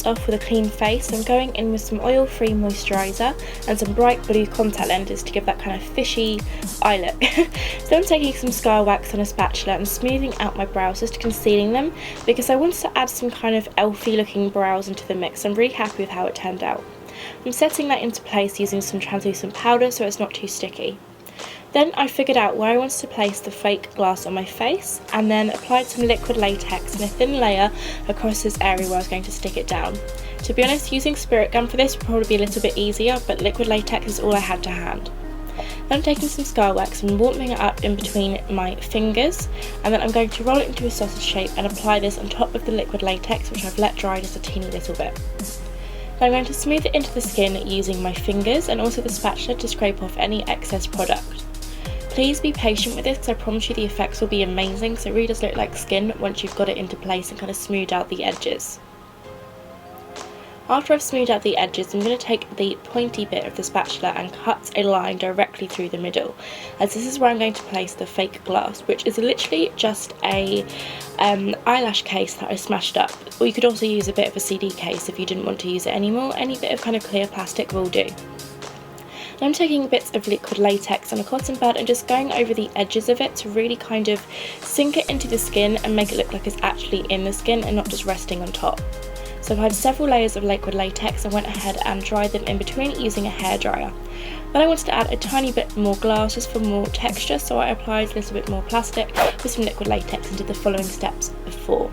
off with a clean face. I'm going in with some oil-free moisturiser and some bright blue contact lenses to give that kind of fishy eye look. So I'm taking some scar wax on a spatula and smoothing out my brows, just concealing them, because I wanted to add some kind of elfy looking brows into the mix. I'm really happy with how it turned out. I'm setting that into place using some translucent powder so it's not too sticky. Then I figured out where I wanted to place the fake glass on my face, and then applied some liquid latex in a thin layer across this area where I was going to stick it down. To be honest, using spirit gum for this would probably be a little bit easier, but liquid latex is all I had to hand. Then I'm taking some scar wax and warming it up in between my fingers, and then I'm going to roll it into a sausage shape and apply this on top of the liquid latex, which I've let dry just a teeny little bit. Now I'm going to smooth it into the skin using my fingers and also the spatula to scrape off any excess product. Please be patient with this because I promise you the effects will be amazing, so it really does look like skin once you've got it into place and kind of smoothed out the edges. After I've smoothed out the edges, I'm going to take the pointy bit of the spatula and cut a line directly through the middle, as this is where I'm going to place the fake glass, which is literally just a eyelash case that I smashed up. Or you could also use a bit of a CD case if you didn't want to use it anymore. Any bit of kind of clear plastic will do. I'm taking bits of liquid latex and a cotton pad and just going over the edges of it to really kind of sink it into the skin and make it look like it's actually in the skin and not just resting on top. So I've had several layers of liquid latex and went ahead and dried them in between using a hairdryer. Then I wanted to add a tiny bit more glass just for more texture, so I applied a little bit more plastic with some liquid latex and did the following steps before.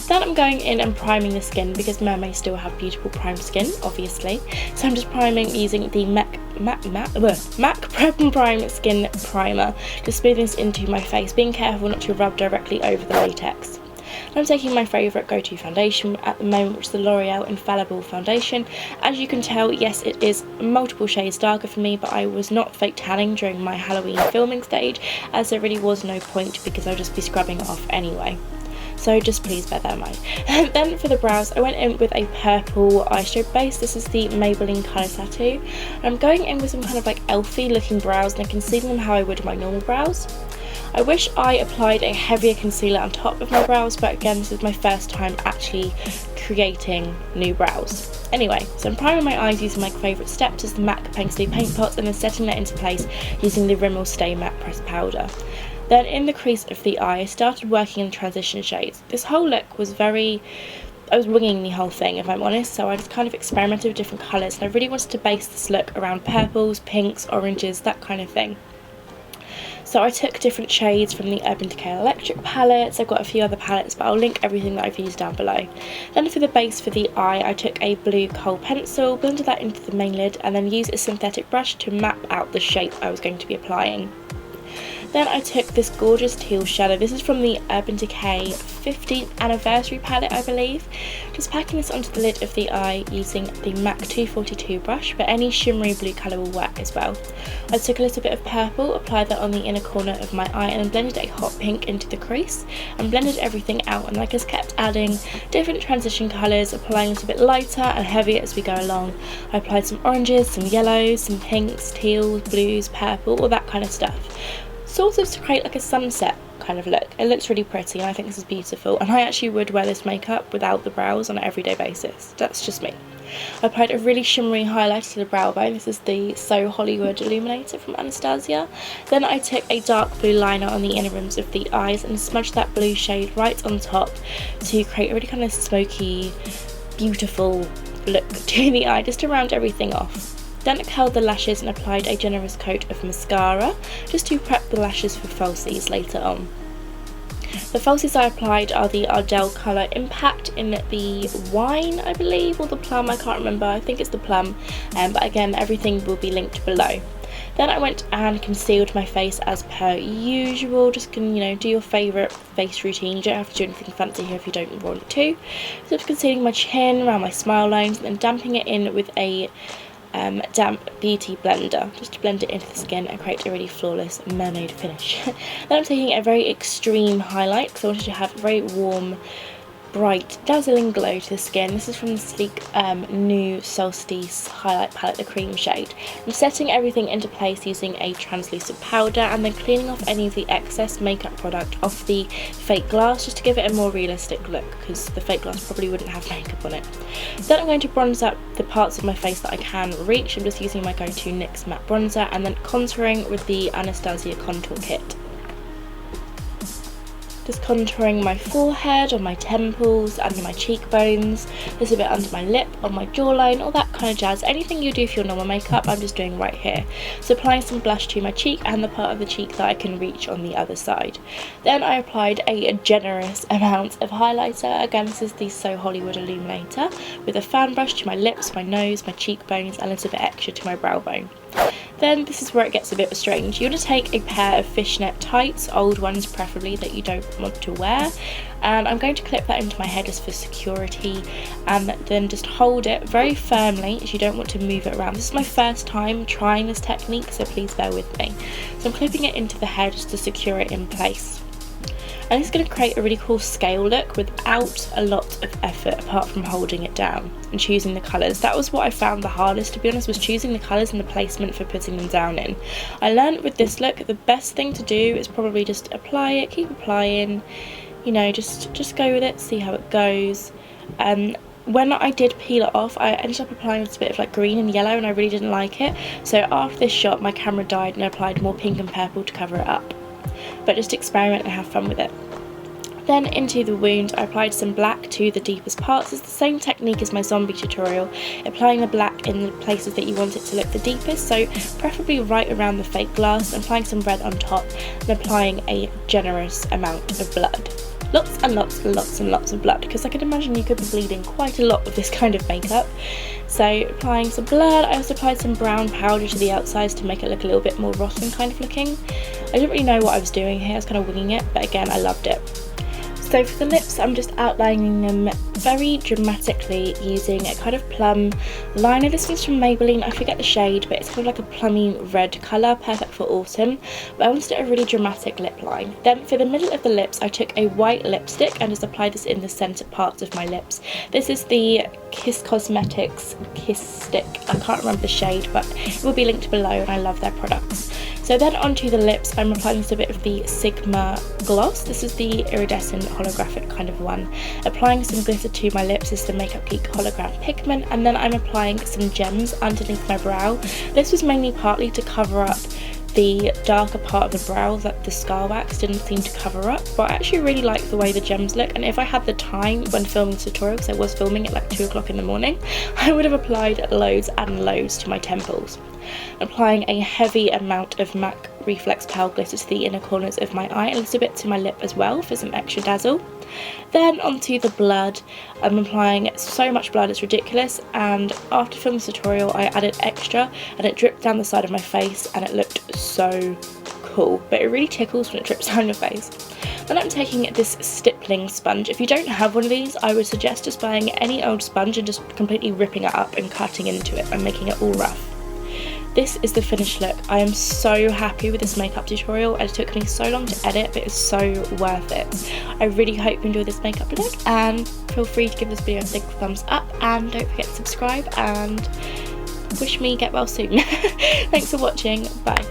Then I'm going in and priming the skin because mermaids still have beautiful primed skin, obviously. So I'm just priming using the MAC Prep and Prime Skin Primer, just smoothing this into my face, being careful not to rub directly over the latex. I'm taking my favourite go-to foundation at the moment, which is the L'Oreal Infallible Foundation. As you can tell, yes, it is multiple shades darker for me, but I was not fake tanning during my Halloween filming stage, as there really was no point because I'll just be scrubbing it off anyway. So just please bear that in mind. Then for the brows, I went in with a purple eyeshadow base. This is the Maybelline Colour Tattoo. I'm going in with some kind of like elfy looking brows and I'm concealing them how I would my normal brows. I wish I applied a heavier concealer on top of my brows, but again, this is my first time actually creating new brows. Anyway, so I'm priming my eyes using my favourite steps as the MAC Painterly Paint Pots and then setting that into place using the Rimmel Stay Matte Pressed Powder. Then in the crease of the eye, I started working in transition shades. This whole look was I was winging the whole thing if I'm honest, so I just kind of experimented with different colours and I really wanted to base this look around purples, pinks, oranges, that kind of thing. So I took different shades from the Urban Decay Electric palettes. I've got a few other palettes, but I'll link everything that I've used down below. Then for the base for the eye, I took a blue kohl pencil, blended that into the main lid, and then used a synthetic brush to map out the shape I was going to be applying. Then I took this gorgeous teal shadow. This is from the Urban Decay 15th anniversary palette, I believe. Just packing this onto the lid of the eye using the MAC 242 brush, but any shimmery blue colour will work as well. I took a little bit of purple, applied that on the inner corner of my eye, and then blended a hot pink into the crease, and blended everything out, and I just kept adding different transition colours, applying a little bit lighter and heavier as we go along. I applied some oranges, some yellows, some pinks, teals, blues, purple, all that kind of stuff. Sort of to create like a sunset kind of look. It looks really pretty and I think this is beautiful, and I actually would wear this makeup without the brows on an everyday basis. That's just me. I applied a really shimmery highlighter to the brow bone. This is the So Hollywood Illuminator from Anastasia. Then I took a dark blue liner on the inner rims of the eyes and smudged that blue shade right on top to create a really kind of smoky, beautiful look to the eye, just to round everything off. Then I curled the lashes and applied a generous coat of mascara just to prep the lashes for falsies later on. The falsies I applied are the Ardell Colour Impact in the wine, I believe, or the plum, I can't remember, I think it's the plum, but again everything will be linked below. Then I went and concealed my face as per usual. Just can, do your favourite face routine. You don't have to do anything fancy here if you don't want to. So I'm concealing my chin, around my smile lines, and then damping it in with a damp beauty blender just to blend it into the skin and create a really flawless mermaid finish. Then I'm taking a very extreme highlight because I wanted to have a very warm bright, dazzling glow to the skin. This is from the sleek new Solstice highlight palette, the cream shade. I'm setting everything into place using a translucent powder and then cleaning off any of the excess makeup product off the fake glass just to give it a more realistic look, because the fake glass probably wouldn't have makeup on it. Then I'm going to bronze up the parts of my face that I can reach. I'm just using my go-to NYX matte bronzer and then contouring with the Anastasia contour kit. Just contouring my forehead, on my temples, under my cheekbones, just a bit under my lip, on my jawline, all that kind of jazz. Anything you do for your normal makeup, I'm just doing right here. So applying some blush to my cheek and the part of the cheek that I can reach on the other side. Then I applied a generous amount of highlighter. Again, this is the So Hollywood Illuminator, with a fan brush to my lips, my nose, my cheekbones, and a little bit extra to my brow bone. Then this is where it gets a bit strange. You want to take a pair of fishnet tights, old ones preferably, that you don't want to wear, and I'm going to clip that into my hair just for security, and then just hold it very firmly as you don't want to move it around. This is my first time trying this technique, so please bear with me. So I'm clipping it into the hair just to secure it in place. And it's going to create a really cool scale look without a lot of effort apart from holding it down and choosing the colours. That was what I found the hardest, to be honest, was choosing the colours and the placement for putting them down in. I learned with this look the best thing to do is probably just apply it, keep applying, you know, just go with it, see how it goes. When I did peel it off, I ended up applying a little bit of like green and yellow and I really didn't like it. So after this shot my camera died and I applied more pink and purple to cover it up. But just experiment and have fun with it. Then into the wound, I applied some black to the deepest parts. It's the same technique as my zombie tutorial, applying the black in the places that you want it to look the deepest, so preferably right around the fake glass, and applying some red on top, and applying a generous amount of blood. Lots and lots and lots and lots of blood, because I can imagine you could be bleeding quite a lot with this kind of makeup. So applying some blood. I also applied some brown powder to the outsides to make it look a little bit more rotten kind of looking. I didn't really know what I was doing here, I was kind of winging it, but again I loved it. So for the lips, I'm just outlining them very dramatically using a kind of plum liner. This one's from Maybelline, I forget the shade, but it's kind of like a plummy red colour, perfect for autumn. But I wanted a really dramatic lip line. Then for the middle of the lips, I took a white lipstick and just applied this in the centre parts of my lips. This is the Kiss Cosmetics Kiss Stick. I can't remember the shade, but it will be linked below and I love their products. So then onto the lips, I'm applying just a bit of the Sigma gloss. This is the iridescent holographic kind of one. Applying some glitter to my lips is the Makeup Geek hologram pigment, and then I'm applying some gems underneath my brow. This was mainly partly to cover up the darker part of the brow that the scar wax didn't seem to cover up, but I actually really like the way the gems look, and if I had the time when filming the tutorial, because I was filming at like 2 o'clock in the morning, I would have applied loads and loads to my temples. Applying a heavy amount of MAC Reflex Pale Glitter to the inner corners of my eye, a little bit to my lip as well for some extra dazzle. Then onto the blood. I'm applying so much blood it's ridiculous, and after filming the tutorial I added extra and it dripped down the side of my face and it looked so cool, but it really tickles when it drips down your face. Then I'm taking this stippling sponge. If you don't have one of these, I would suggest just buying any old sponge and just completely ripping it up and cutting into it and making it all rough. This is the finished look. I am so happy with this makeup tutorial. It took me so long to edit, but it's so worth it. I really hope you enjoyed this makeup look, and feel free to give this video a big thumbs up, and don't forget to subscribe and wish me get well soon. Thanks for watching. Bye.